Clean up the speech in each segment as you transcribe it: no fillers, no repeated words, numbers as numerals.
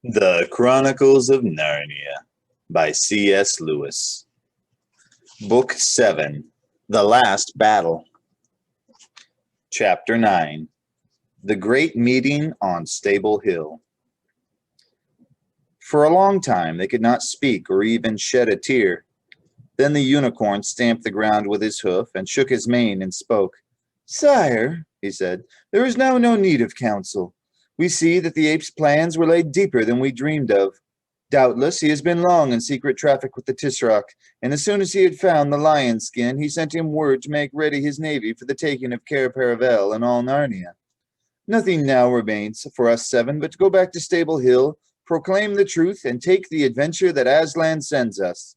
The Chronicles of Narnia by C.S. Lewis. Book 7. The Last Battle. Chapter 9. The Great Meeting on Stable Hill. For a long time they could not speak or even shed a tear. Then the unicorn stamped the ground with his hoof and shook his mane and spoke. "Sire," he said, "there is now no need of counsel. We see that the ape's plans were laid deeper than we dreamed of. Doubtless he has been long in secret traffic with the Tisroc, and as soon as he had found the lion's skin, he sent him word to make ready his navy for the taking of Cair Paravel and all Narnia. Nothing now remains for us seven but to go back to Stable Hill, proclaim the truth, and take the adventure that Aslan sends us.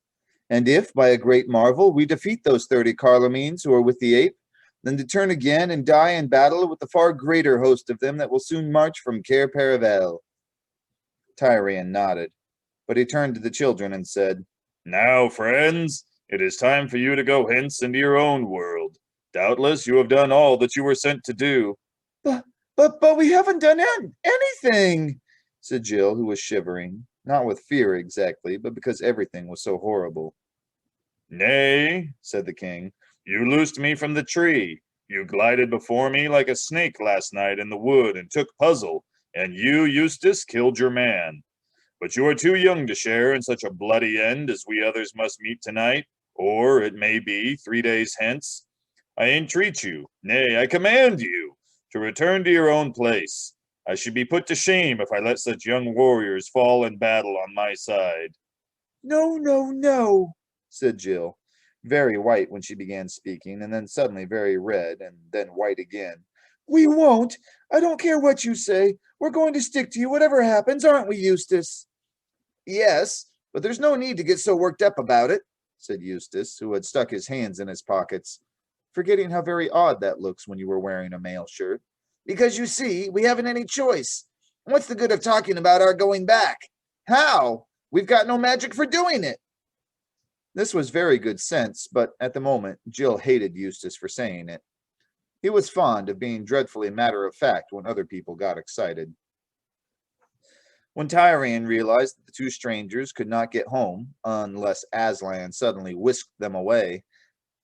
And if, by a great marvel, we defeat those 30 Carlomenes who are with the ape, then to turn again and die in battle with the far greater host of them that will soon march from Cair Paravel." Tyrion nodded, but he turned to the children and said, "Now, friends, it is time for you to go hence into your own world. Doubtless you have done all that you were sent to do." But we haven't done anything," said Jill, who was shivering, not with fear exactly, but because everything was so horrible. "Nay," said the king, "you loosed me from the tree. You glided before me like a snake last night in the wood and took Puzzle, and you, Eustace, killed your man. But you are too young to share in such a bloody end as we others must meet tonight, or, it may be, 3 days hence. I entreat you, nay, I command you, to return to your own place. I should be put to shame if I let such young warriors fall in battle on my side." "No, no, no," said Jill, very white when she began speaking, and then suddenly very red, and then white again. "We won't. I don't care what you say. We're going to stick to you whatever happens, aren't we, Eustace?" "Yes, but there's no need to get so worked up about it," said Eustace, who had stuck his hands in his pockets, forgetting how very odd that looks when you were wearing a mail shirt. "Because you see, we haven't any choice. What's the good of talking about our going back? How? We've got no magic for doing it." This was very good sense, but at the moment Jill hated Eustace for saying it. He was fond of being dreadfully matter-of-fact when other people got excited. When Tyrion realized that the two strangers could not get home unless Aslan suddenly whisked them away,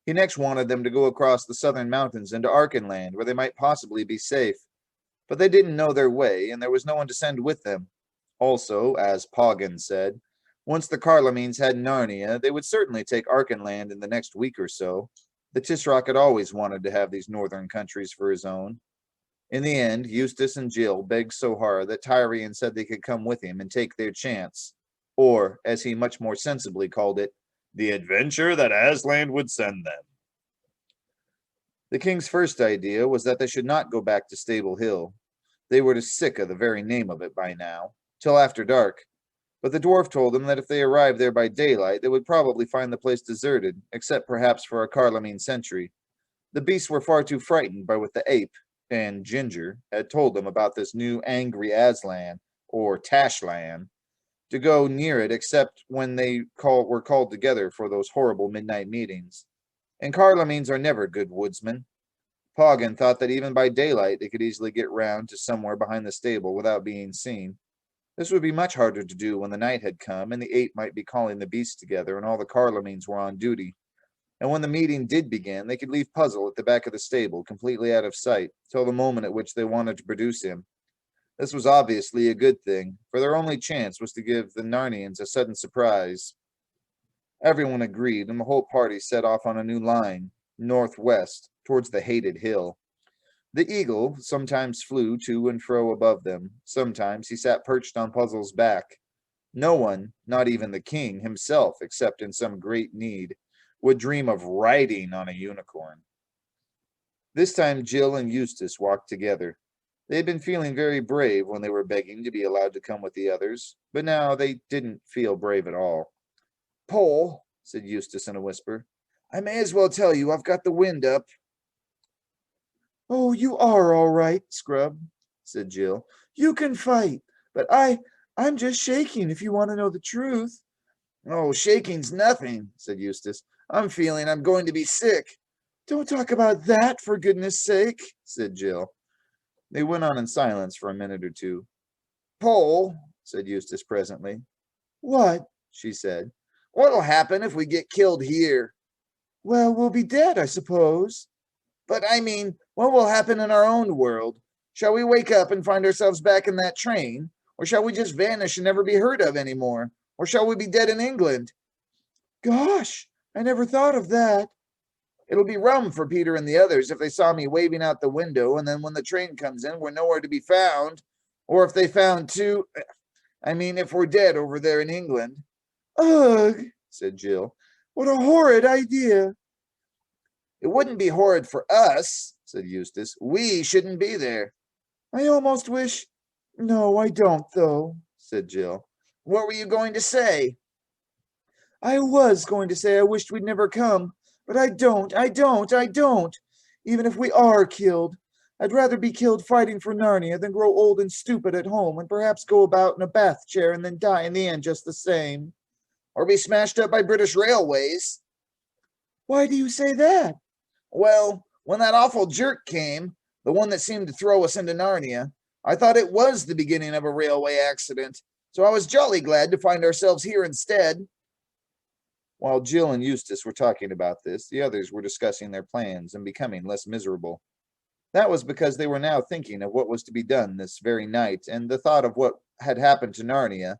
he next wanted them to go across the southern mountains into Archenland, where they might possibly be safe. But they didn't know their way, and there was no one to send with them. Also, as Poggin said, once the Carlomenes had Narnia, they would certainly take Archenland in the next week or so. The Tisroc had always wanted to have these northern countries for his own. In the end, Eustace and Jill begged so hard that Tyrion said they could come with him and take their chance, or, as he much more sensibly called it, the adventure that Aslan would send them. The king's first idea was that they should not go back to Stable Hill. They were sick of the very name of it by now, till after dark. But the dwarf told them that if they arrived there by daylight, they would probably find the place deserted, except perhaps for a Carlomene sentry. The beasts were far too frightened by what the ape and Ginger had told them about this new angry Aslan, or Tashlan, to go near it except when they were called together for those horrible midnight meetings. And Carlomenes are never good woodsmen. Poggin thought that even by daylight they could easily get round to somewhere behind the stable without being seen. This would be much harder to do when the night had come, and the ape might be calling the beasts together, and all the Carlomenes were on duty. And when the meeting did begin, they could leave Puzzle at the back of the stable, completely out of sight, till the moment at which they wanted to produce him. This was obviously a good thing, for their only chance was to give the Narnians a sudden surprise. Everyone agreed, and the whole party set off on a new line, northwest, towards the hated hill. The eagle sometimes flew to and fro above them. Sometimes he sat perched on Puzzle's back. No one, not even the king himself, except in some great need, would dream of riding on a unicorn. This time Jill and Eustace walked together. They had been feeling very brave when they were begging to be allowed to come with the others, but now they didn't feel brave at all. "Pole," said Eustace in a whisper, "I may as well tell you I've got the wind up." "Oh, you are all right, Scrub," said Jill. "You can fight, but I'm just shaking if you want to know the truth." "Oh, shaking's nothing," said Eustace. "I'm feeling I'm going to be sick." "Don't talk about that, for goodness sake," said Jill. They went on in silence for a minute or two. "Pole," said Eustace presently. What? She said. What'll happen if we get killed here? Well, we'll be dead, I suppose. But I mean, what will happen in our own world? Shall we wake up and find ourselves back in that train? Or shall we just vanish and never be heard of anymore? Or shall we be dead in England? Gosh, I never thought of that. It'll be rum for Peter and the others if they saw me waving out the window, and then when the train comes in, we're nowhere to be found. Or if they found if we're dead over there in England. Ugh, Said Jill. What a horrid idea. It wouldn't be horrid for us, said Eustace. We shouldn't be there. I almost wish... No, I don't, though, said Jill. What were you going to say? I was going to say I wished we'd never come, but I don't. Even if we are killed, I'd rather be killed fighting for Narnia than grow old and stupid at home and perhaps go about in a bath chair and then die in the end just the same. Or be smashed up by British railways. Why do you say that? Well, when that awful jerk came, the one that seemed to throw us into Narnia, I thought it was the beginning of a railway accident, so I was jolly glad to find ourselves here instead. While Jill and Eustace were talking about this, the others were discussing their plans and becoming less miserable. That was because they were now thinking of what was to be done this very night, and the thought of what had happened to Narnia,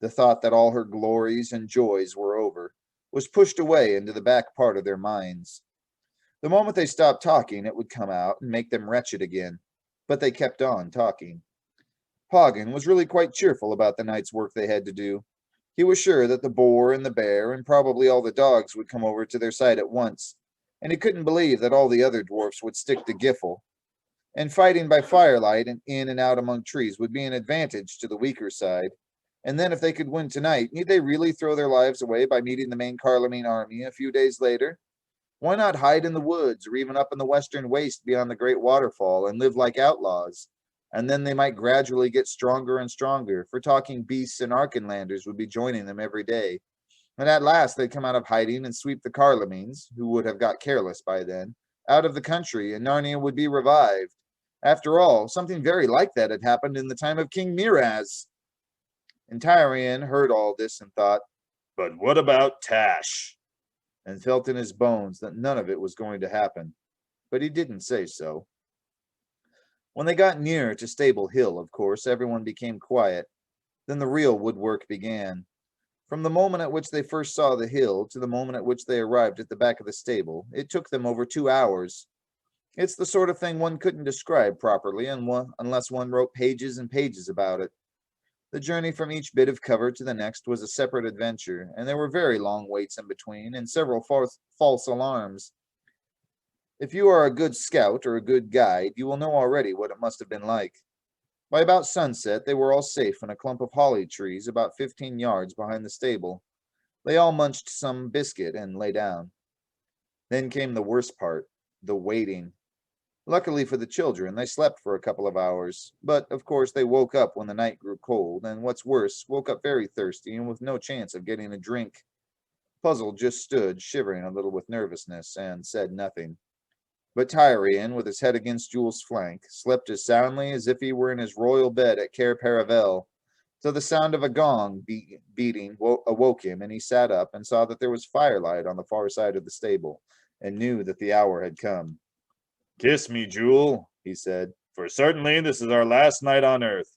the thought that all her glories and joys were over, was pushed away into the back part of their minds. The moment they stopped talking, it would come out and make them wretched again, but they kept on talking. Poggin was really quite cheerful about the night's work they had to do. He was sure that the boar and the bear and probably all the dogs would come over to their side at once, and he couldn't believe that all the other dwarfs would stick to Giffel. And fighting by firelight and in and out among trees would be an advantage to the weaker side. And then if they could win tonight, need they really throw their lives away by meeting the main Carloman army a few days later? Why not hide in the woods or even up in the western waste beyond the great waterfall and live like outlaws? And then they might gradually get stronger and stronger, for talking beasts and Archenlanders would be joining them every day. And at last they'd come out of hiding and sweep the Carlomans, who would have got careless by then, out of the country, and Narnia would be revived. After all, something very like that had happened in the time of King Miraz. And Tyrion heard all this and thought, But what about Tash? And felt in his bones that none of it was going to happen. But he didn't say so. When they got nearer to Stable Hill, of course, everyone became quiet. Then the real woodwork began. From the moment at which they first saw the hill to the moment at which they arrived at the back of the stable, it took them over 2 hours. It's the sort of thing one couldn't describe properly unless one wrote pages and pages about it. The journey from each bit of cover to the next was a separate adventure, and there were very long waits in between and several false alarms. If you are a good scout or a good guide, you will know already what it must have been like. By about sunset, they were all safe in a clump of holly trees about 15 yards behind the stable. They all munched some biscuit and lay down. Then came the worst part, the waiting. Luckily for the children, they slept for a couple of hours, but of course they woke up when the night grew cold, and what's worse, woke up very thirsty and with no chance of getting a drink. Puzzle just stood, shivering a little with nervousness, and said nothing. But Tyrion, with his head against Jules's flank, slept as soundly as if he were in his royal bed at Cair Paravel, till the sound of a gong beating awoke him, and he sat up and saw that there was firelight on the far side of the stable, and knew that the hour had come. Kiss me, Jule, he said, for certainly this is our last night on earth,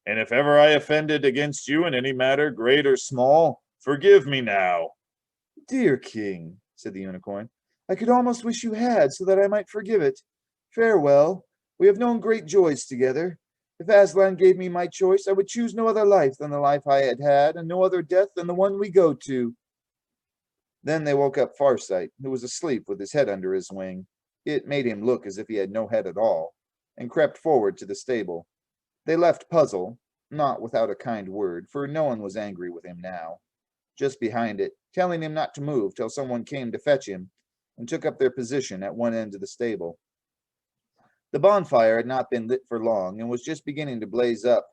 and if ever I offended against you in any matter, great or small, forgive me now. Dear king, said the unicorn, I could almost wish you had, so that I might forgive it. Farewell. We have known great joys together. If Aslan gave me my choice, I would choose no other life than the life I had had, and no other death than the one we go to. Then they woke up Farsight, who was asleep with his head under his wing. It made him look as if he had no head at all, and crept forward to the stable. They left Puzzle, not without a kind word, for no one was angry with him now, just behind it, telling him not to move till someone came to fetch him, and took up their position at one end of the stable. The bonfire had not been lit for long, and was just beginning to blaze up.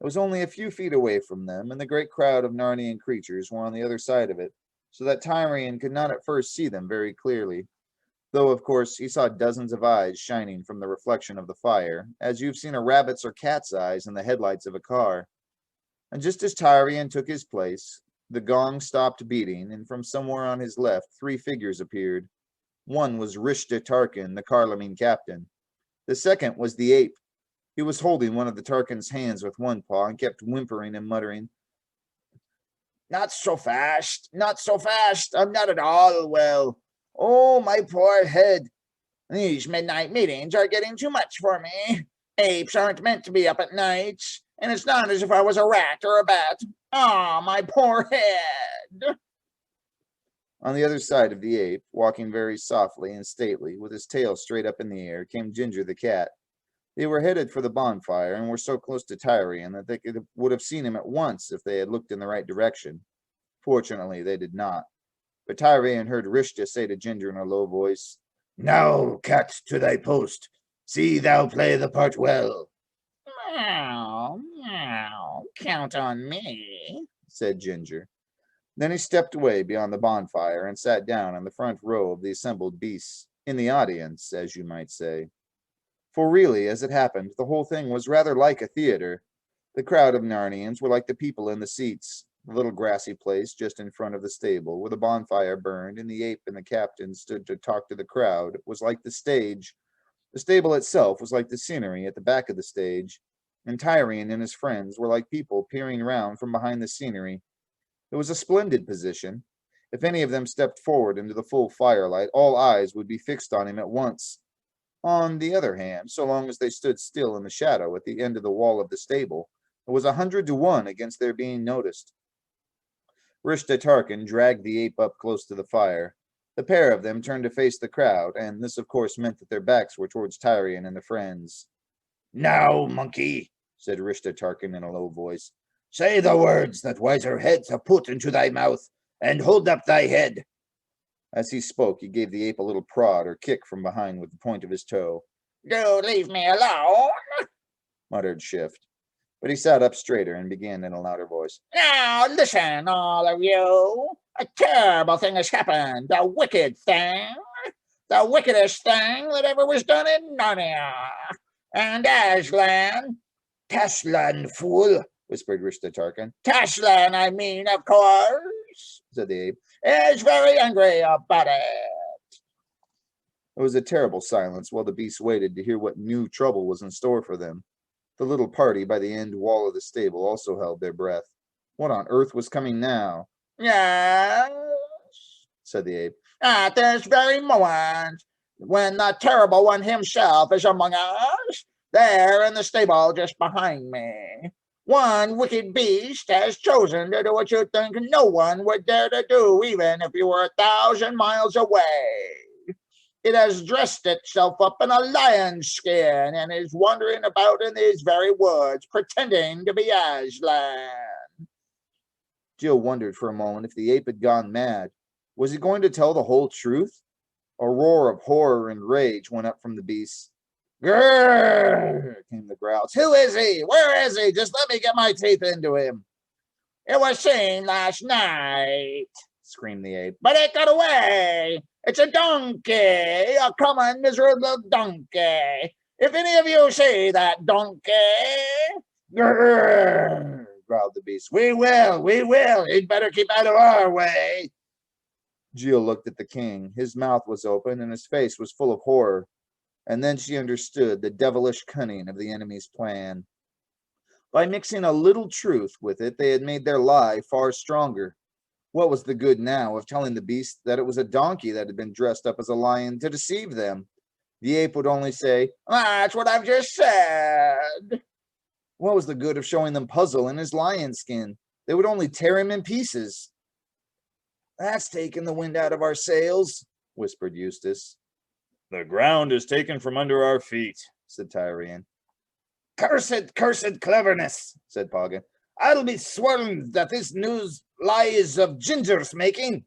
It was only a few feet away from them, and the great crowd of Narnian creatures were on the other side of it, so that Tyrion could not at first see them very clearly, though of course he saw dozens of eyes shining from the reflection of the fire, as you've seen a rabbit's or cat's eyes in the headlights of a car. And just as Tyrion took his place, the gong stopped beating, and from somewhere on his left, 3 figures appeared. One was Rishta Tarkin, the Carlamine captain. The second was the ape. He was holding one of the Tarkin's hands with one paw and kept whimpering and muttering, "Not so fast, not so fast. I'm not at all well. Oh, my poor head. These midnight meetings are getting too much for me. Apes aren't meant to be up at night, and it's not as if I was a rat or a bat. Ah, my poor head." On the other side of the ape, walking very softly and stately, with his tail straight up in the air, came Ginger the cat. They were headed for the bonfire and were so close to Tyrion that they would have seen him at once if they had looked in the right direction. Fortunately, they did not. But Tyrion heard Rishta say to Ginger in a low voice, "Now, cat, to thy post. See thou play the part well." "Meow, meow, count on me," said Ginger. Then he stepped away beyond the bonfire and sat down on the front row of the assembled beasts, in the audience, as you might say. For really, as it happened, the whole thing was rather like a theater. The crowd of Narnians were like the people in the seats. The little grassy place just in front of the stable, where the bonfire burned and the ape and the captain stood to talk to the crowd, was like the stage. The stable itself was like the scenery at the back of the stage, and Tyrion and his friends were like people peering round from behind the scenery. It was a splendid position. If any of them stepped forward into the full firelight, all eyes would be fixed on him at once. On the other hand, so long as they stood still in the shadow at the end of the wall of the stable, it was 100 to 1 against their being noticed. Rishta Tarkin dragged the ape up close to the fire. The pair of them turned to face the crowd, and this of course meant that their backs were towards Tyrion and the friends. "Now, monkey," said Rishta Tarkin in a low voice, "say the words that wiser heads have put into thy mouth, and hold up thy head." As he spoke, he gave the ape a little prod or kick from behind with the point of his toe. "Do leave me alone," muttered Shift. But he sat up straighter and began in a louder voice. "Now listen, all of you. A terrible thing has happened. A wicked thing. The wickedest thing that ever was done in Narnia. And Aslan—" "Taslan, fool," whispered Rishta Tarkin. "Taslan, I mean, of course," said the ape, "is very angry about it." There was a terrible silence while the beasts waited to hear what new trouble was in store for them. The little party by the end wall of the stable also held their breath. What on earth was coming now? "Yes," said the ape, "at this very moment, when the terrible one himself is among us, there in the stable just behind me. One wicked beast has chosen to do what you think no one would dare to do, even if you were 1,000 miles away. It has dressed itself up in a lion's skin and is wandering about in these very woods, pretending to be Aslan." Jill wondered for a moment if the ape had gone mad. Was he going to tell the whole truth? A roar of horror and rage went up from the beasts. "Grrr!" came the growls. "Who is he? Where is he? Just let me get my teeth into him." "It was seen last night," screamed the ape, "but it got away. It's a donkey, a common miserable donkey. If any of you see that donkey—" "Grrr!" growled the beast. We will. He'd better keep out of our way." Jill looked at the king. His mouth was open and his face was full of horror. And then she understood the devilish cunning of the enemy's plan. By mixing a little truth with it, they had made their lie far stronger. What was the good now of telling the beast that it was a donkey that had been dressed up as a lion to deceive them? The ape would only say, "That's what I've just said." What was the good of showing them Puzzle in his lion skin? They would only tear him in pieces. "That's taken the wind out of our sails," whispered Eustace. "The ground is taken from under our feet," said Tyrion. Cursed cleverness," said Poggin. "I'll be sworn that this news lies of Ginger's making."